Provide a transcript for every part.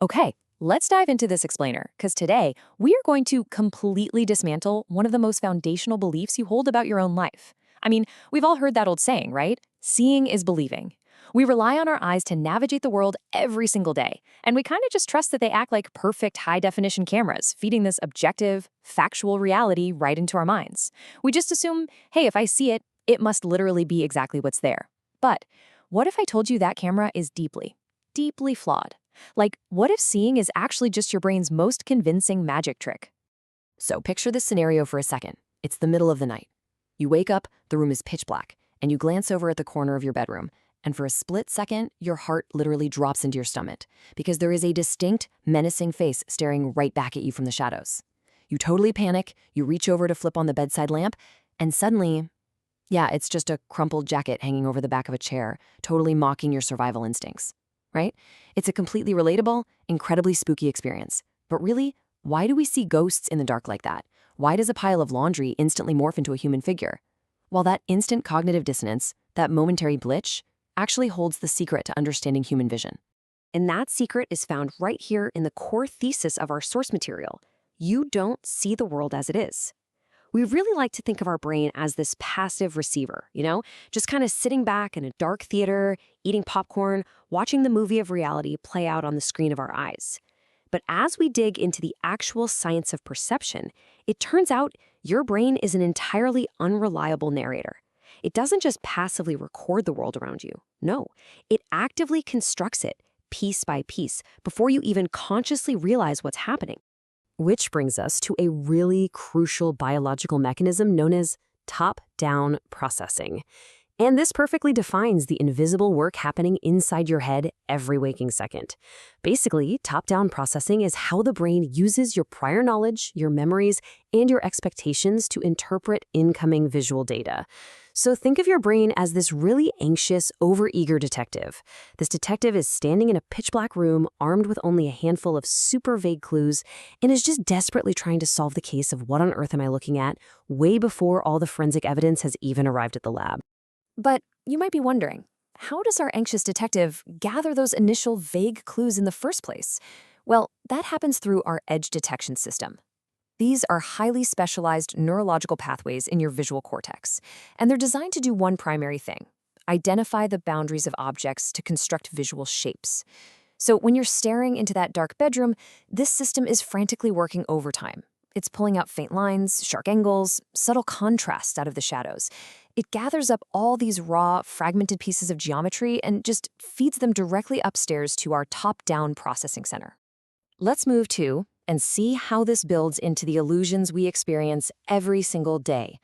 Okay, let's dive into this explainer, because today we are going to completely dismantle one of the most foundational beliefs you hold about your own life. I mean, we've all heard that old saying, right? Seeing is believing. We rely on our eyes to navigate the world every single day, and we kind of just trust that they act like perfect high-definition cameras, feeding this objective, factual reality right into our minds. We just assume, hey, if I see it, it must literally be exactly what's there. But what if I told you that camera is deeply, deeply flawed? Like, what if seeing is actually just your brain's most convincing magic trick? So picture this scenario for a second. It's the middle of the night. You wake up, the room is pitch black, and you glance over at the corner of your bedroom, and for a split second, your heart literally drops into your stomach, because there is a distinct, menacing face staring right back at you from the shadows. You totally panic, you reach over to flip on the bedside lamp, and suddenly, yeah, it's just a crumpled jacket hanging over the back of a chair, totally mocking your survival instincts. Right? It's a completely relatable, incredibly spooky experience. But really, why do we see ghosts in the dark like that? Why does a pile of laundry instantly morph into a human figure? Well, that instant cognitive dissonance, that momentary glitch, actually holds the secret to understanding human vision. And that secret is found right here in the core thesis of our source material. You don't see the world as it is. We really like to think of our brain as this passive receiver, just kind of sitting back in a dark theater, eating popcorn, watching the movie of reality play out on the screen of our eyes. But as we dig into the actual science of perception, it turns out your brain is an entirely unreliable narrator. It doesn't just passively record the world around you. No, it actively constructs it piece by piece before you even consciously realize what's happening. Which brings us to a really crucial biological mechanism known as top-down processing. And this perfectly defines the invisible work happening inside your head every waking second. Basically, top-down processing is how the brain uses your prior knowledge, your memories, and your expectations to interpret incoming visual data. So think of your brain as this really anxious, overeager detective. This detective is standing in a pitch-black room, armed with only a handful of super vague clues, and is just desperately trying to solve the case of what on earth am I looking at, way before all the forensic evidence has even arrived at the lab. But you might be wondering, how does our anxious detective gather those initial vague clues in the first place? Well, that happens through our edge detection system. These are highly specialized neurological pathways in your visual cortex, and they're designed to do one primary thing: identify the boundaries of objects to construct visual shapes. So when you're staring into that dark bedroom, this system is frantically working overtime. It's pulling out faint lines, sharp angles, subtle contrasts out of the shadows. It gathers up all these raw, fragmented pieces of geometry and just feeds them directly upstairs to our top-down processing center. Let's move to and see how this builds into the illusions we experience every single day.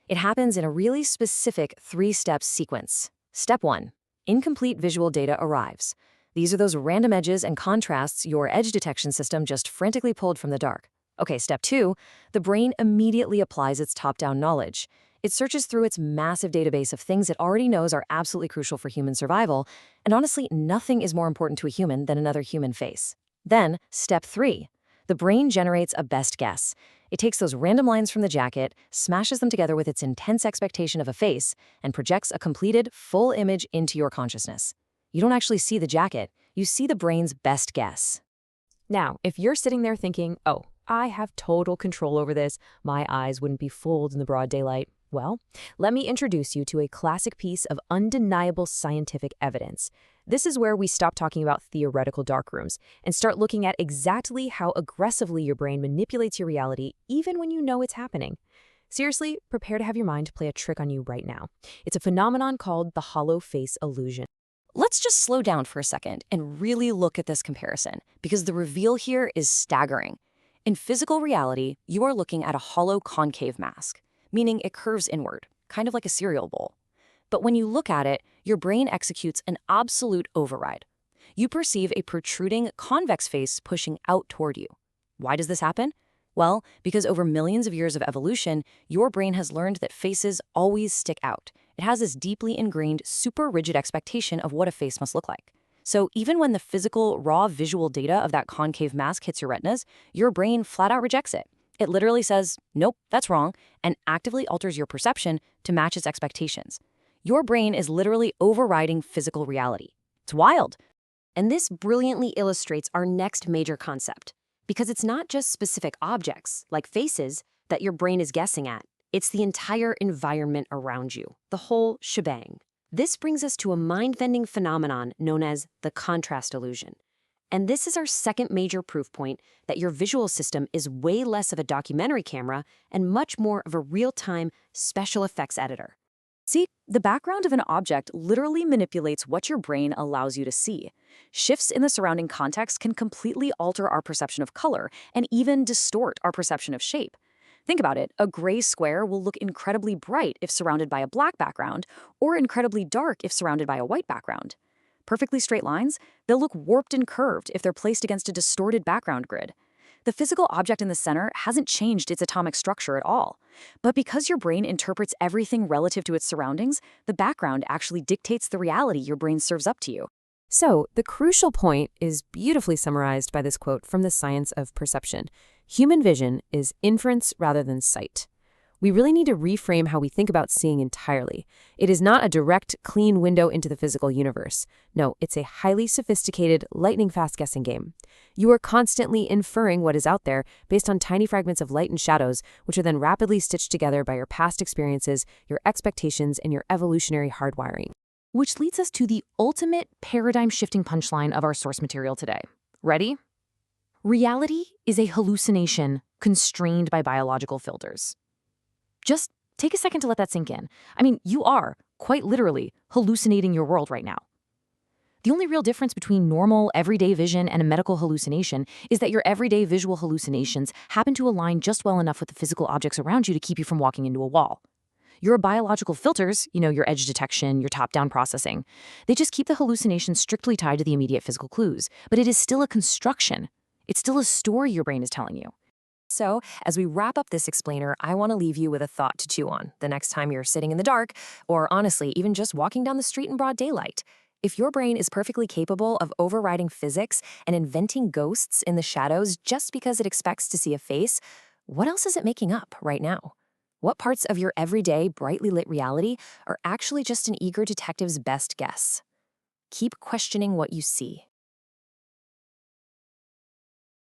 It happens in a really specific three-step sequence. Step 1. Incomplete visual data arrives. These are those random edges and contrasts your edge detection system just frantically pulled from the dark. Okay, step 2. The brain immediately applies its top-down knowledge. It searches through its massive database of things it already knows are absolutely crucial for human survival, and honestly, nothing is more important to a human than another human face. Then, step 3. The brain generates a best guess. It takes those random lines from the jacket, smashes them together with its intense expectation of a face, and projects a completed, full image into your consciousness. You don't actually see the jacket, you see the brain's best guess. Now, if you're sitting there thinking, oh, I have total control over this, my eyes wouldn't be fooled in the broad daylight, well, let me introduce you to a classic piece of undeniable scientific evidence. This is where we stop talking about theoretical darkrooms and start looking at exactly how aggressively your brain manipulates your reality even when you know it's happening. Seriously, prepare to have your mind play a trick on you right now. It's a phenomenon called the hollow face illusion. Let's just slow down for a second and really look at this comparison, because the reveal here is staggering. In physical reality, you are looking at a hollow concave mask, meaning it curves inward, kind of like a cereal bowl. But when you look at it, your brain executes an absolute override. You perceive a protruding convex face pushing out toward you. Why does this happen? Well, because over millions of years of evolution, your brain has learned that faces always stick out. It has this deeply ingrained, super rigid expectation of what a face must look like. So even when the physical, raw visual data of that concave mask hits your retinas, your brain flat out rejects it. It literally says, nope, that's wrong, and actively alters your perception to match its expectations. Your brain is literally overriding physical reality. It's wild. And this brilliantly illustrates our next major concept, because it's not just specific objects, like faces, that your brain is guessing at. It's the entire environment around you, the whole shebang. This brings us to a mind-bending phenomenon known as the contrast illusion. And this is our second major proof point that your visual system is way less of a documentary camera and much more of a real-time special effects editor. See, the background of an object literally manipulates what your brain allows you to see. Shifts in the surrounding context can completely alter our perception of color and even distort our perception of shape. Think about it, a gray square will look incredibly bright if surrounded by a black background, or incredibly dark if surrounded by a white background. Perfectly straight lines, they'll look warped and curved if they're placed against a distorted background grid. The physical object in the center hasn't changed its atomic structure at all. But because your brain interprets everything relative to its surroundings, the background actually dictates the reality your brain serves up to you. So, the crucial point is beautifully summarized by this quote from The Science of Perception. Human vision is inference rather than sight. We really need to reframe how we think about seeing entirely. It is not a direct, clean window into the physical universe. No, it's a highly sophisticated, lightning-fast guessing game. You are constantly inferring what is out there based on tiny fragments of light and shadows, which are then rapidly stitched together by your past experiences, your expectations, and your evolutionary hardwiring. Which leads us to the ultimate paradigm-shifting punchline of our source material today. Ready? Reality is a hallucination constrained by biological filters. Just take a second to let that sink in. I mean, you are, quite literally, hallucinating your world right now. The only real difference between normal, everyday vision and a medical hallucination is that your everyday visual hallucinations happen to align just well enough with the physical objects around you to keep you from walking into a wall. Your biological filters, your edge detection, your top-down processing, they just keep the hallucination strictly tied to the immediate physical clues. But it is still a construction. It's still a story your brain is telling you. So, as we wrap up this explainer, I want to leave you with a thought to chew on the next time you're sitting in the dark, or honestly, even just walking down the street in broad daylight. If your brain is perfectly capable of overriding physics and inventing ghosts in the shadows just because it expects to see a face, what else is it making up right now? What parts of your everyday, brightly lit reality are actually just an eager detective's best guess? Keep questioning what you see.